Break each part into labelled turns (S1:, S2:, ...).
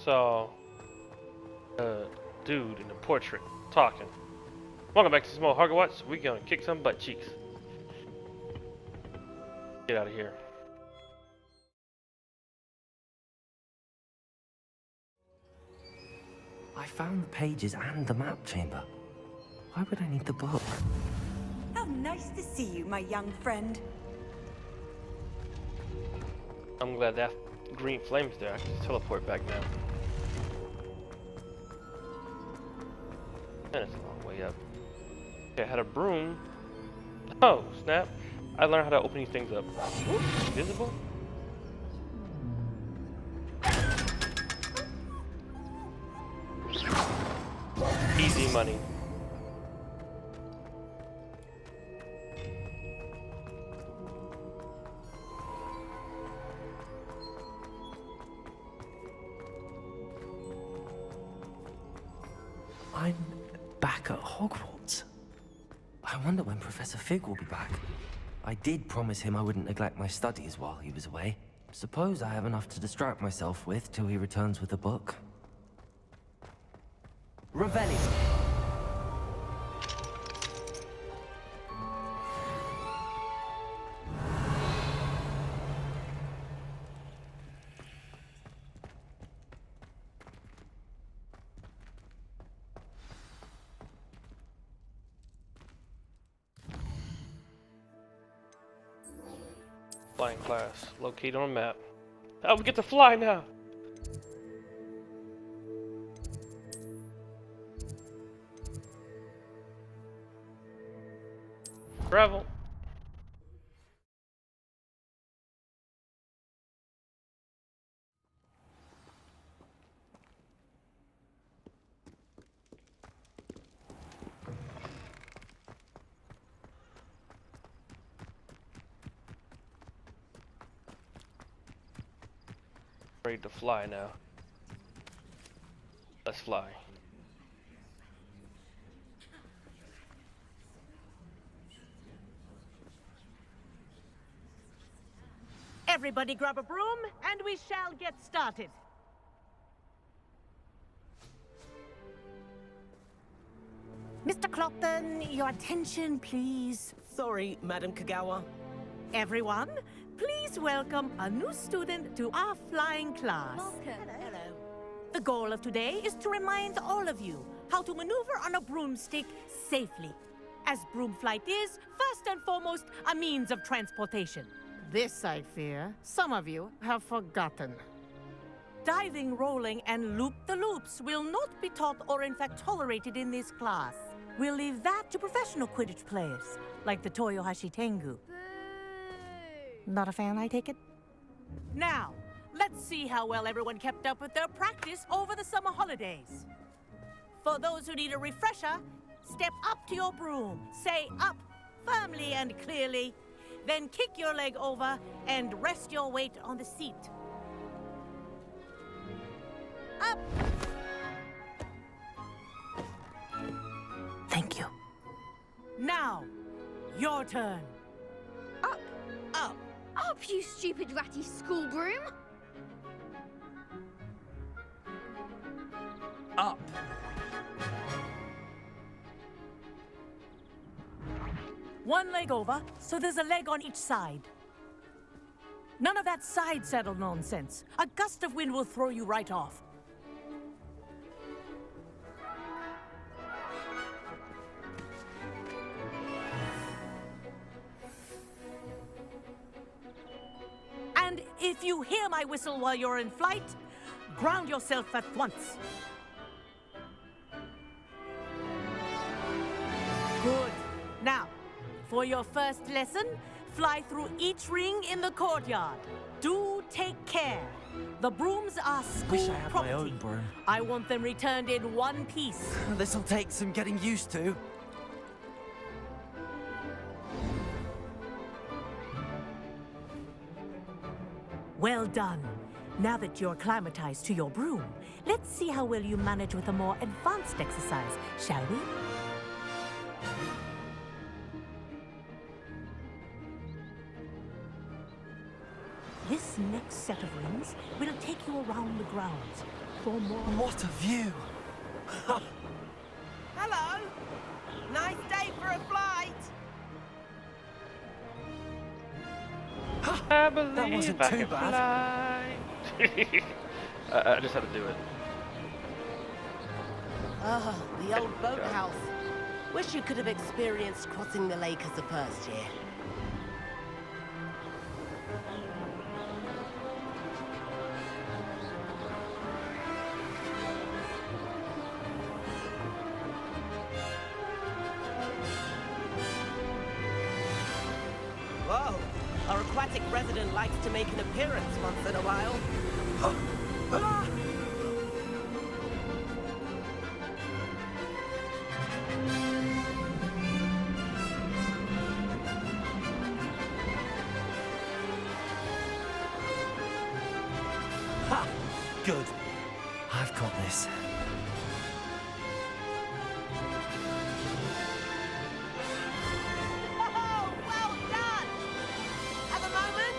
S1: saw a dude in a portrait talking. Welcome back to Small Hogwarts. We gonna kick some butt cheeks. Get out of here.
S2: I found the pages and the map chamber. Why would I need the book?
S3: How nice to see you, my young friend.
S1: I'm glad that green flame's there. I can teleport back now. And it's a long way up. Okay, I had a broom. Oh, snap. I learned how to open these things up. Ooh, invisible? Easy money.
S2: I'm back at Hogwarts. I wonder when Professor Fig will be back. I did promise him I wouldn't neglect my studies while he was away. Suppose I have enough to distract myself with till he returns with the book. Revelio.
S1: Flying class. Located on map. Oh, we get to fly now! Travel. Ready to fly now. Let's fly.
S4: Everybody grab a broom, and we shall get started. Mr. Clopton, your attention, please.
S5: Sorry, Madam Kagawa.
S4: Everyone, please welcome a new student to our flying class.
S3: Hello.
S4: The goal of today is to remind all of you how to maneuver on a broomstick safely, as broom flight is, first and foremost, a means of transportation. This, I fear, some of you have forgotten. Diving, rolling, and loop-the-loops will not be taught or in fact tolerated in this class. We'll leave that to professional Quidditch players, like the Toyohashi Tengu. Not a fan, I take it? Now, let's see how well everyone kept up with their practice over the summer holidays. For those who need a refresher, step up to your broom, say up firmly and clearly, then kick your leg over and rest your weight on the seat. Up!
S2: Thank you.
S4: Now, your turn.
S6: Up,
S4: Up.
S6: up, you stupid ratty school broom!
S5: Up.
S4: One leg over, so there's a leg on each side. None of that side saddle nonsense. A gust of wind will throw you right off. And if you hear my whistle while you're in flight, ground yourself at once. Good. Now, for your first lesson, fly through each ring in the courtyard. Do take care. The brooms are school
S5: Wish I had
S4: property.
S5: my own broom.
S4: I want them returned in one piece.
S5: This'll take some getting used to.
S4: Well done. Now that you're acclimatized to your broom, let's see how well you manage with a more advanced exercise, shall we? This next set of rings will take you around the grounds for more.
S5: What a view! Hello! Nice day for a flight!
S1: I believe
S5: That wasn't
S1: I
S5: too
S1: can
S5: bad.
S1: fly. I just had to do it.
S7: Ah, the old boathouse. Wish you could have experienced crossing the lake as the first year. Whoa! Our aquatic resident likes to make an appearance once in a while.
S5: Ha! Good. I've got this.
S7: Oh, well done! Have a moment?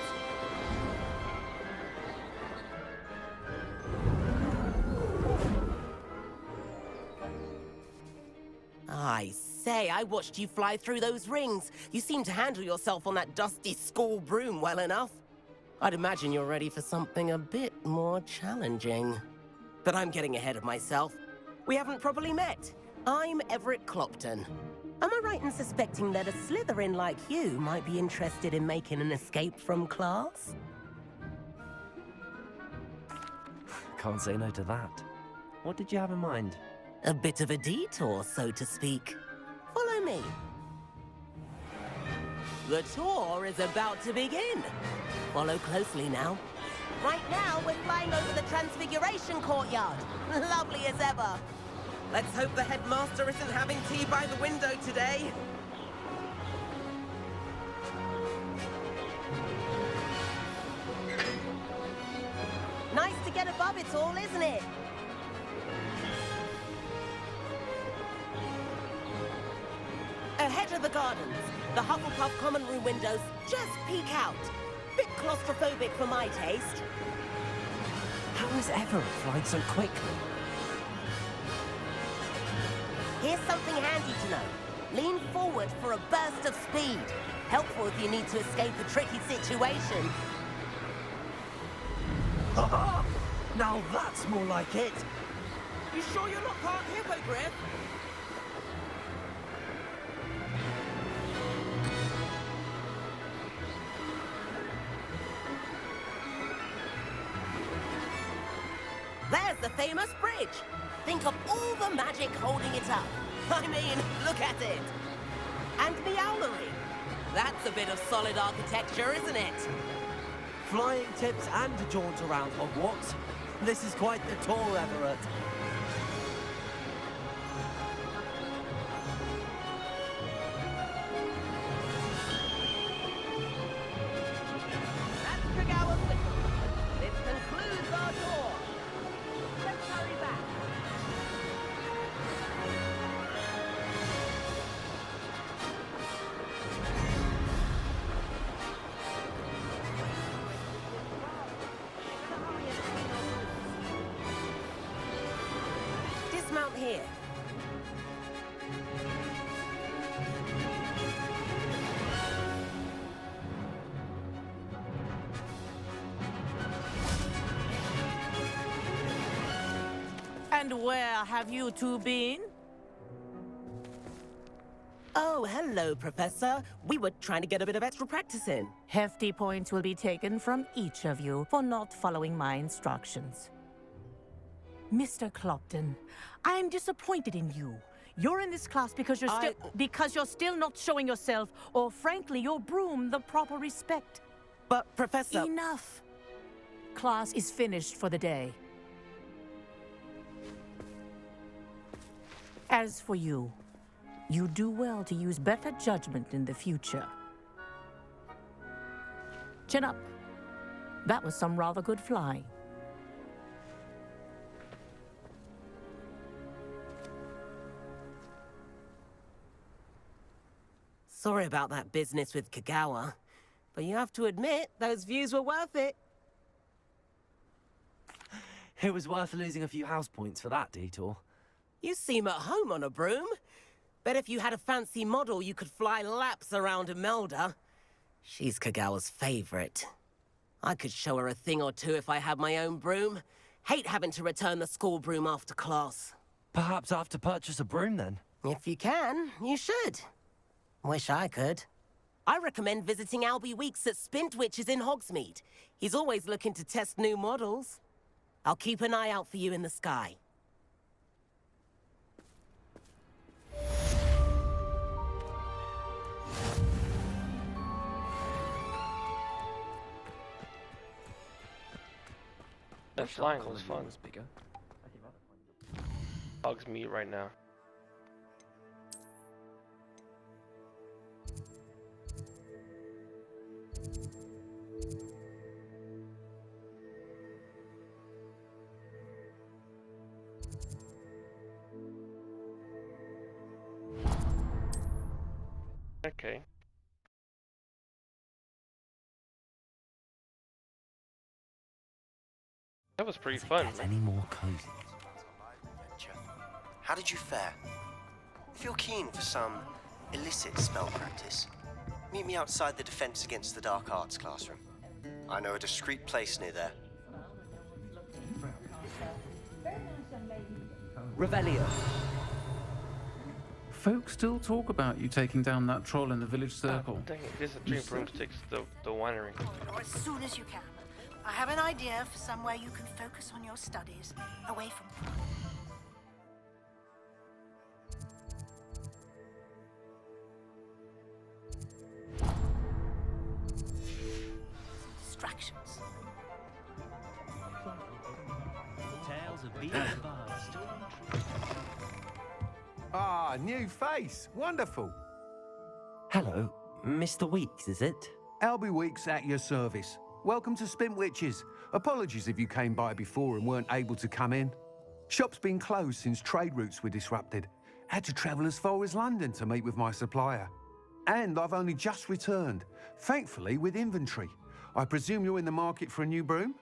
S7: I say, I watched you fly through those rings. You seem to handle yourself on that dusty school broom well enough. I'd imagine you're ready for something a bit more challenging. But I'm getting ahead of myself. We haven't properly met. I'm Everett Clopton. Am I right in suspecting that a Slytherin like you might be interested in making an escape from class?
S2: Can't say no to that. What did you have in mind?
S7: A bit of a detour, so to speak. Follow me. The tour is about to begin. Follow closely now. Right now, we're flying over the Transfiguration Courtyard. Lovely as ever. Let's hope the headmaster isn't having tea by the window today. Nice to get above it all, isn't it? Ahead of the gardens, the Hufflepuff common room windows just peek out. Bit claustrophobic for my taste.
S2: How is Everett flying so quickly?
S7: Here's something handy to know. Lean forward for a burst of speed. Helpful if you need to escape a tricky situation.
S5: Now that's more like it.
S7: You sure you're not part hippogriff? There's the famous bridge. Think of all the magic holding it up. I mean, look at it. And the owlery. That's a bit of solid architecture, isn't it?
S5: Flying tips and a jaunt around Hogwarts. This is quite the tour, Everett.
S7: That's Tregower's whistle. This concludes our tour. Let's hurry back. Dismount here.
S4: And where have you two been?
S7: Oh, hello, Professor. We were trying to get a bit of extra practice in.
S4: Hefty points will be taken from each of you for not following my instructions. Mr. Clopton, I'm disappointed in you. You're in this class because you're still not showing yourself, or frankly, your broom the proper respect.
S7: But, Professor...
S4: Enough. Class is finished for the day. As for you, you do well to use better judgment in the future. Chin up. That was some rather good flying.
S7: Sorry about that business with Kagawa. But you have to admit, those views were worth it.
S2: It was worth losing a few house points for that detour.
S7: You seem at home on a broom. Bet if you had a fancy model, you could fly laps around Imelda. She's Kagawa's favorite. I could show her a thing or two if I had my own broom. Hate having to return the school broom after class.
S2: Perhaps I have to purchase a broom then.
S7: If you can, you should. Wish I could. I recommend visiting Albie Weeks at Spintwitches in Hogsmeade. He's always looking to test new models. I'll keep an eye out for you in the sky.
S1: That flying was fun. Hogsmeade right now. Okay. That was pretty fun.
S2: Get any more cozy?
S8: How did you fare? If you're keen for some illicit spell practice, meet me outside the Defense Against the Dark Arts classroom. I know a discreet place near there.
S2: Revelio.
S9: Folks still talk about you taking down that troll in the village circle.
S1: Oh, dang it, there's a dream broomsticks, the winery.
S10: Or as soon as you can. I have an idea for somewhere you can focus on your studies, away from... distractions.
S5: Tales of being and bars still true.
S11: Ah, new face. Wonderful.
S2: Hello, Mr. Weeks, is it?
S11: Albie Weeks at your service. Welcome to Spintwitches. Apologies if you came by before and weren't able to come in. Shop's been closed since trade routes were disrupted. Had to travel as far as London to meet with my supplier. And I've only just returned, thankfully with inventory. I presume you're in the market for a new broom?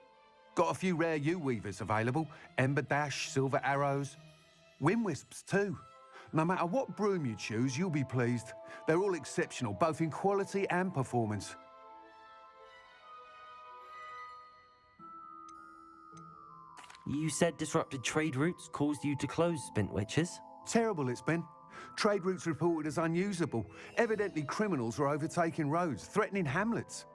S11: Got a few rare U-weavers available. Ember Dash, Silver Arrows. Wind Wisps too. No matter what broom you choose, you'll be pleased. They're all exceptional, both in quality and performance.
S2: You said disrupted trade routes caused you to close Spintwitches?
S11: Terrible it's been. Trade routes reported as unusable. Evidently criminals are overtaking roads, threatening hamlets.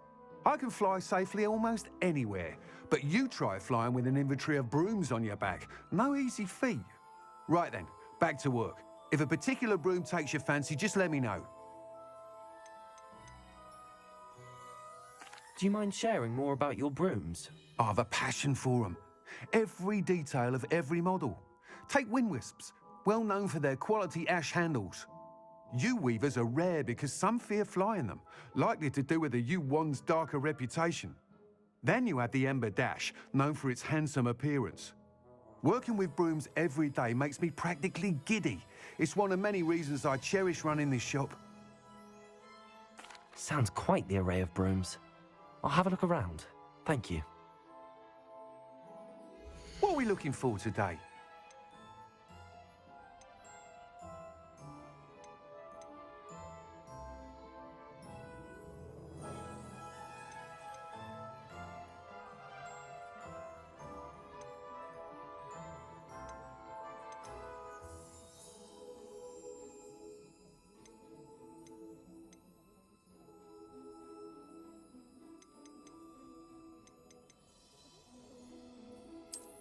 S11: I can fly safely almost anywhere, but you try flying with an inventory of brooms on your back. No easy feat. Right then, back to work. If a particular broom takes your fancy, just let me know.
S2: Do you mind sharing more about your brooms?
S11: I have a passion for them. Every detail of every model. Take Wind Wisps, well known for their quality ash handles. U-weavers are rare because some fear flying them, likely to do with the U-wand's darker reputation. Then you have the Ember Dash, known for its handsome appearance. Working with brooms every day makes me practically giddy. It's one of many reasons I cherish running this shop.
S2: Sounds quite the array of brooms. I'll have a look around. Thank you.
S11: What are we looking for today?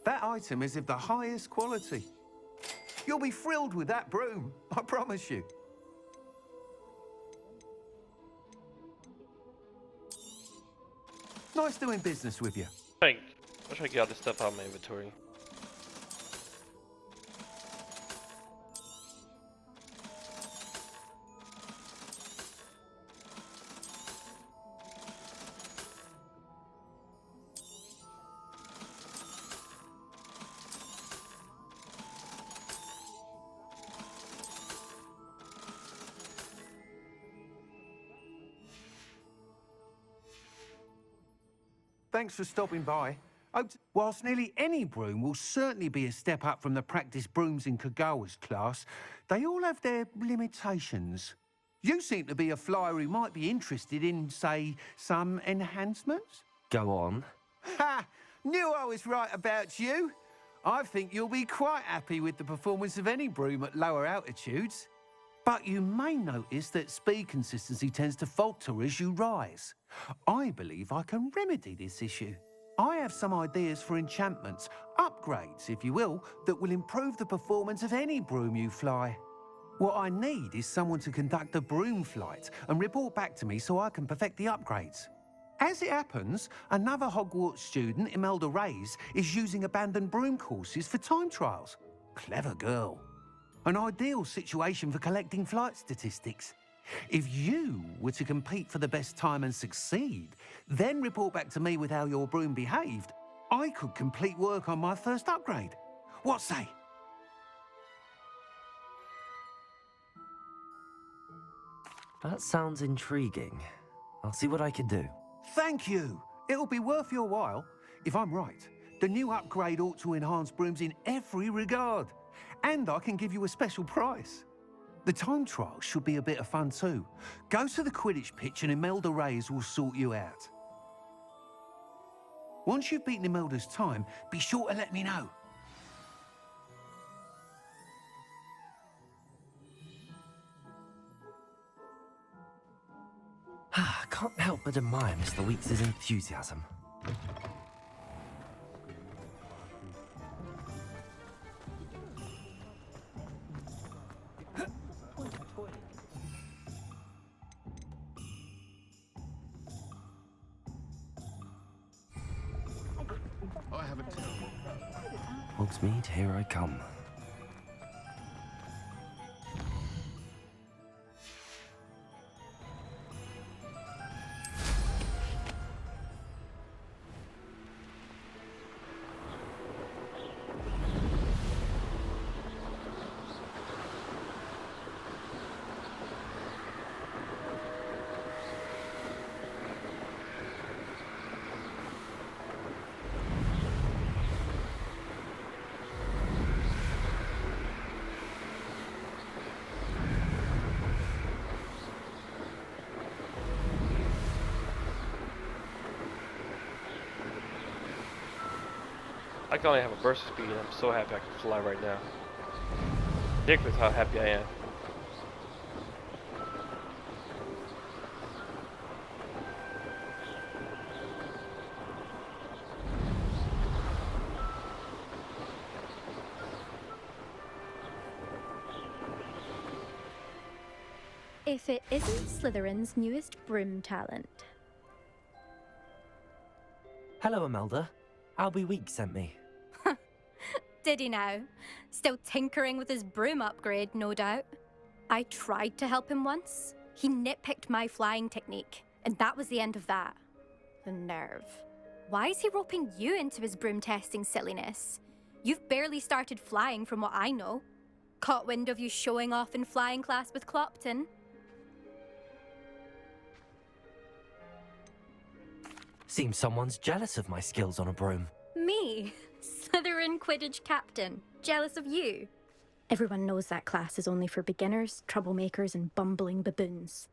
S11: That item is of the highest quality. You'll be thrilled with that broom, I promise you. Nice doing business with you.
S1: Hey, I should get all this stuff out of my inventory.
S11: Thanks for stopping by. Whilst nearly any broom will certainly be a step up from the practice brooms in Kagawa's class, they all have their limitations. You seem to be a flyer who might be interested in, say, some enhancements?
S2: Go on.
S11: Ha! Knew I was right about you. I think you'll be quite happy with the performance of any broom at lower altitudes. But you may notice that speed consistency tends to falter as you rise. I believe I can remedy this issue. I have some ideas for enchantments, upgrades, if you will, that will improve the performance of any broom you fly. What I need is someone to conduct a broom flight and report back to me so I can perfect the upgrades. As it happens, another Hogwarts student, Imelda Reyes, is using abandoned broom courses for time trials. Clever girl. An ideal situation for collecting flight statistics. If you were to compete for the best time and succeed, then report back to me with how your broom behaved, I could complete work on my first upgrade. What say?
S2: That sounds intriguing. I'll see what I can do.
S11: Thank you. It'll be worth your while. If I'm right, the new upgrade ought to enhance brooms in every regard. And I can give you a special price. The time trial should be a bit of fun too. Go to the Quidditch pitch and Imelda Reyes will sort you out. Once you've beaten Imelda's time, be sure to let me know.
S2: I can't help but admire Mr. Weeks' enthusiasm.
S12: I haven't.
S2: Hogsmeade, here I come.
S1: I can only have a burst of speed, and I'm so happy I can fly right now. Ridiculous how happy I am.
S13: If it isn't Slytherin's newest broom talent.
S2: Hello, Imelda. Albie Weeks sent me.
S13: Did he now? Still tinkering with his broom upgrade, no doubt. I tried to help him once. He nitpicked my flying technique, and that was the end of that. The nerve. Why is he roping you into his broom testing silliness? You've barely started flying from what I know. Caught wind of you showing off in flying class with Clopton.
S2: Seems someone's jealous of my skills on a broom.
S13: Me? Slytherin Quidditch captain. Jealous of you? Everyone knows that class is only for beginners, troublemakers, and bumbling baboons.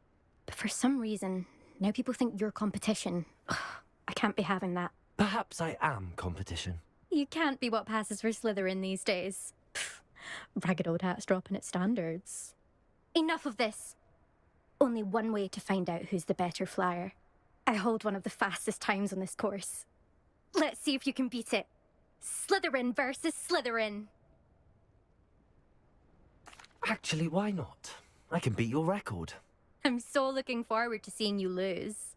S13: But for some reason, now people think you're competition. Ugh, I can't be having that.
S2: Perhaps I am competition.
S13: You can't be what passes for Slytherin these days. Pfft, ragged old hat's dropping its standards. Enough of this. Only one way to find out who's the better flyer. I hold one of the fastest times on this course. Let's see if you can beat it. Slytherin versus Slytherin.
S2: Actually, why not? I can beat your record.
S13: I'm so looking forward to seeing you lose.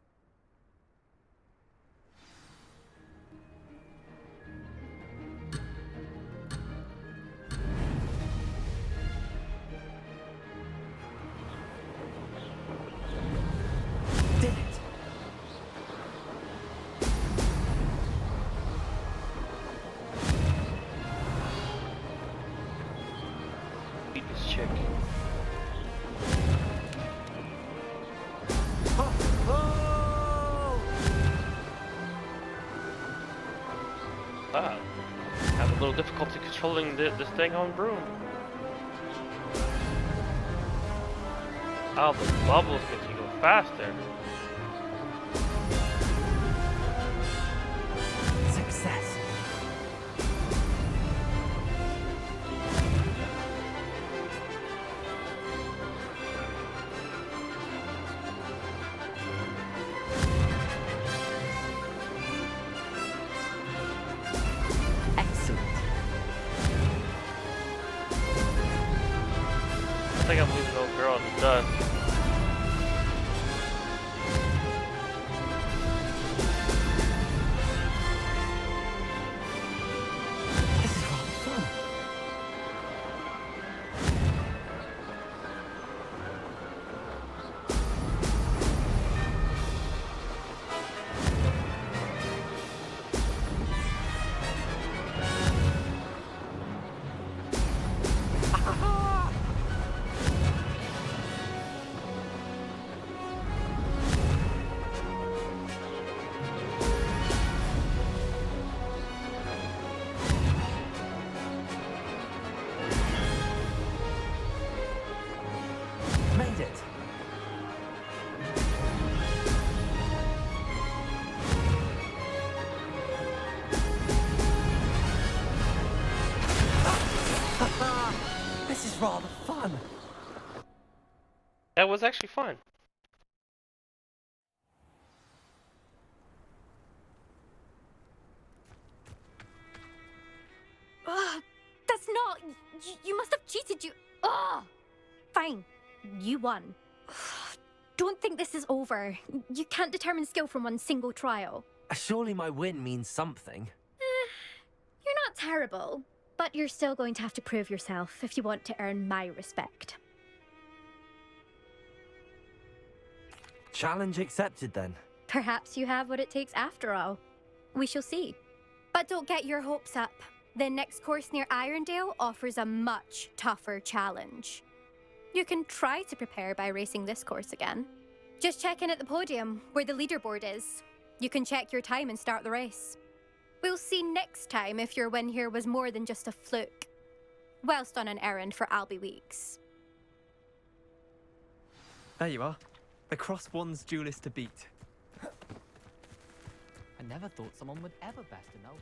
S2: Did it!
S1: Beat this chick.
S5: Oh!
S1: Wow. Have a little difficulty controlling this thing on broom. Oh, the bubbles make you go faster.
S2: Success. Excellent.
S1: I think I'm losing old girl in the dust.
S2: This is rather fun. Made it. This is rather fun.
S1: That was actually fun.
S13: Ugh, that's not. You must have cheated. Ugh. Fine. You won. Don't think this is over. You can't determine skill from one single trial.
S2: Surely my win means something.
S13: You're not terrible, but you're still going to have to prove yourself if you want to earn my respect.
S2: Challenge accepted then.
S13: Perhaps you have what it takes after all. We shall see. But don't get your hopes up. The next course near Irondale offers a much tougher challenge. You can try to prepare by racing this course again. Just check in at the podium, where the leaderboard is. You can check your time and start the race. We'll see next time if your win here was more than just a fluke. Whilst on an errand for Albie Weeks.
S14: There you are. The Cross One's duelist to beat. I never thought someone would ever best an Elvis.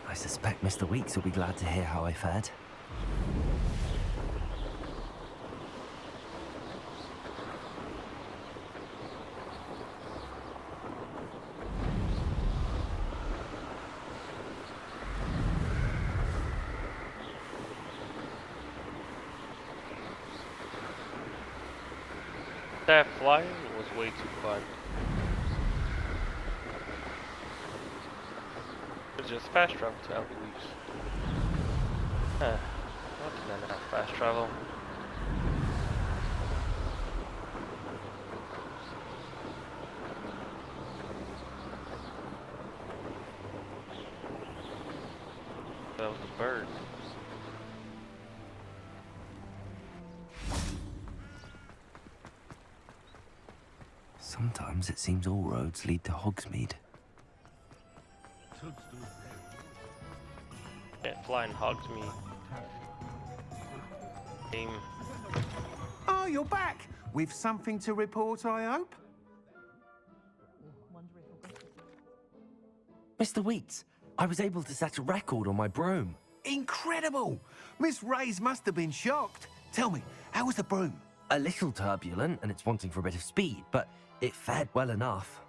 S2: I suspect Mr. Weeks will be glad to hear how I fared.
S1: That flying was way too fun. It's just fast travel to Albie Weeks. Huh. What did I not fast travel? That was a bird.
S2: Sometimes it seems all roads lead to Hogsmeade.
S1: Can't fly in Hogsmeade. Game.
S11: Oh, you're back! With something to report, I hope?
S2: Mr. Weeks, I was able to set a record on my broom.
S11: Incredible! Miss Reyes must have been shocked. Tell me, how was the broom?
S2: A little turbulent, and it's wanting for a bit of speed, but it fared well enough.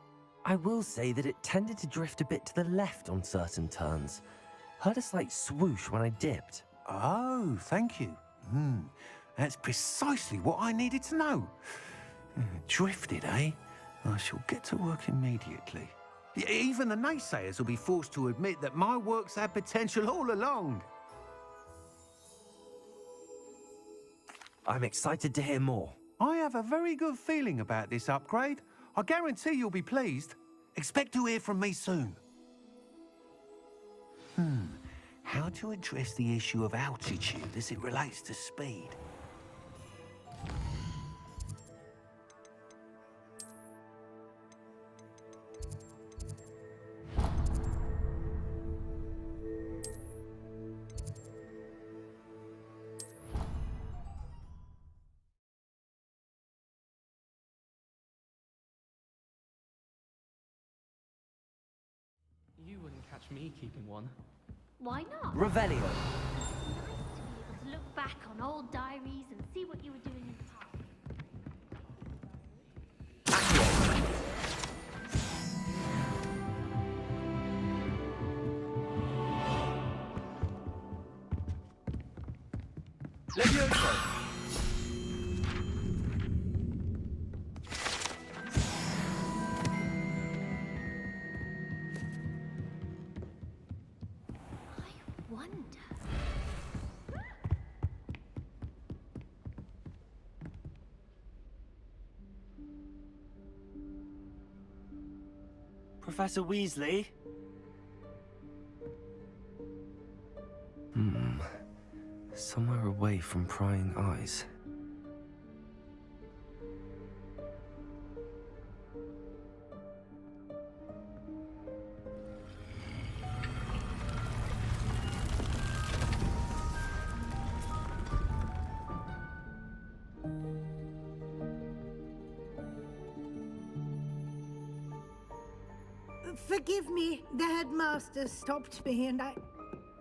S2: I will say that it tended to drift a bit to the left on certain turns. Heard a slight swoosh when I dipped.
S11: Oh, thank you. That's precisely what I needed to know. Drifted, eh? I shall get to work immediately. Even the naysayers will be forced to admit that my work's had potential all along.
S2: I'm excited to hear more.
S11: I have a very good feeling about this upgrade. I guarantee you'll be pleased. Expect to hear from me soon. How to address the issue of altitude as it relates to speed?
S14: me keeping one.
S6: Why not?
S2: Revelio.
S6: It's nice to be able to look back on old diaries and see what you were doing in the past.
S2: Levioso.
S6: I wonder.
S5: Professor Weasley?
S2: Somewhere away from prying eyes.
S10: Forgive me, the headmaster stopped me and I...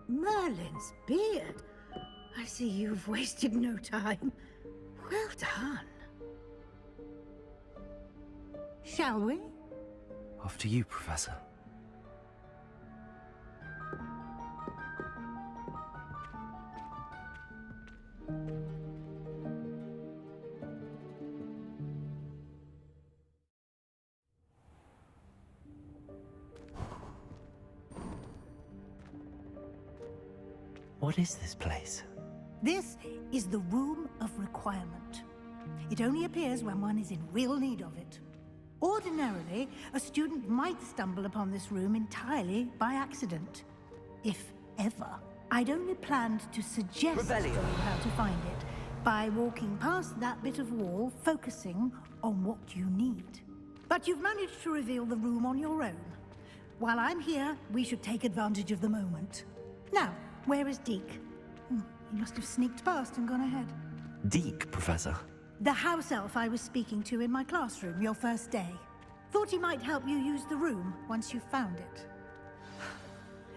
S10: Merlin's beard. I see you've wasted no time. Well done. Shall we?
S2: After you, Professor. What is this place?
S10: This is the Room of Requirement. It only appears when one is in real need of it. Ordinarily, a student might stumble upon this room entirely by accident. If ever. I'd only planned to suggest to you how to find it by walking past that bit of wall, focusing on what you need. But you've managed to reveal the room on your own. While I'm here, we should take advantage of the moment. Now, where is Deke? He must have sneaked past and gone ahead.
S2: Deke, Professor.
S10: The house elf I was speaking to in my classroom your first day. Thought he might help you use the room once you found it.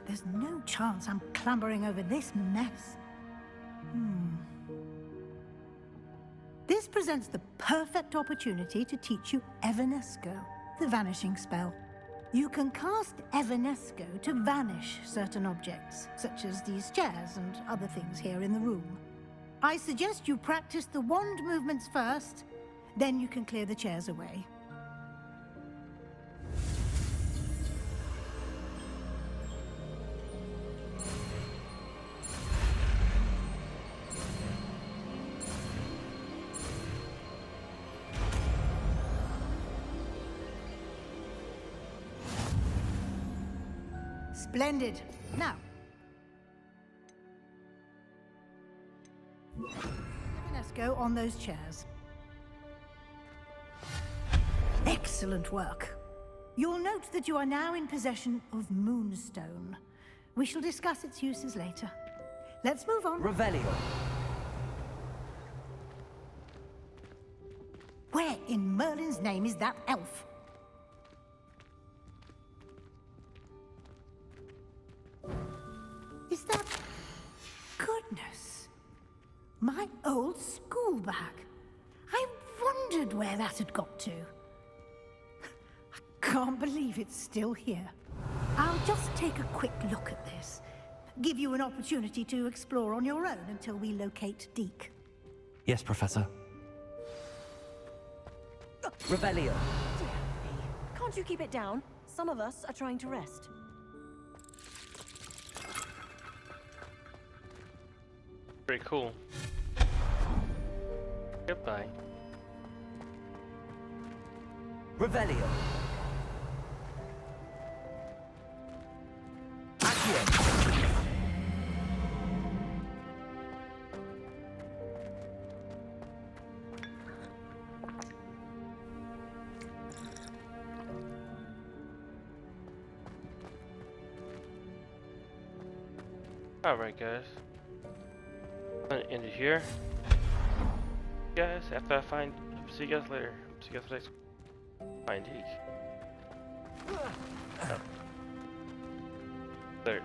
S10: There's no chance I'm clambering over this mess. This presents the perfect opportunity to teach you Evanesco, the vanishing spell. You can cast Evanesco to vanish certain objects, such as these chairs and other things here in the room. I suggest you practice the wand movements first, then you can clear the chairs away. Splendid. Now, Evanesco on those chairs. Excellent work. You'll note that you are now in possession of Moonstone. We shall discuss its uses later. Let's move on.
S2: Revelio.
S10: Where in Merlin's name is that elf? Is that... Goodness. My old school bag. I wondered where that had got to. I can't believe it's still here. I'll just take a quick look at this. Give you an opportunity to explore on your own until we locate Deke.
S2: Yes, Professor. Revelio.
S15: Can't you keep it down? Some of us are trying to rest.
S1: Pretty cool. Goodbye.
S2: Revelio.
S1: Alright guys, I'm gonna end it here. Guys, after I find, see you guys later. See you guys next. Find Deke. Later.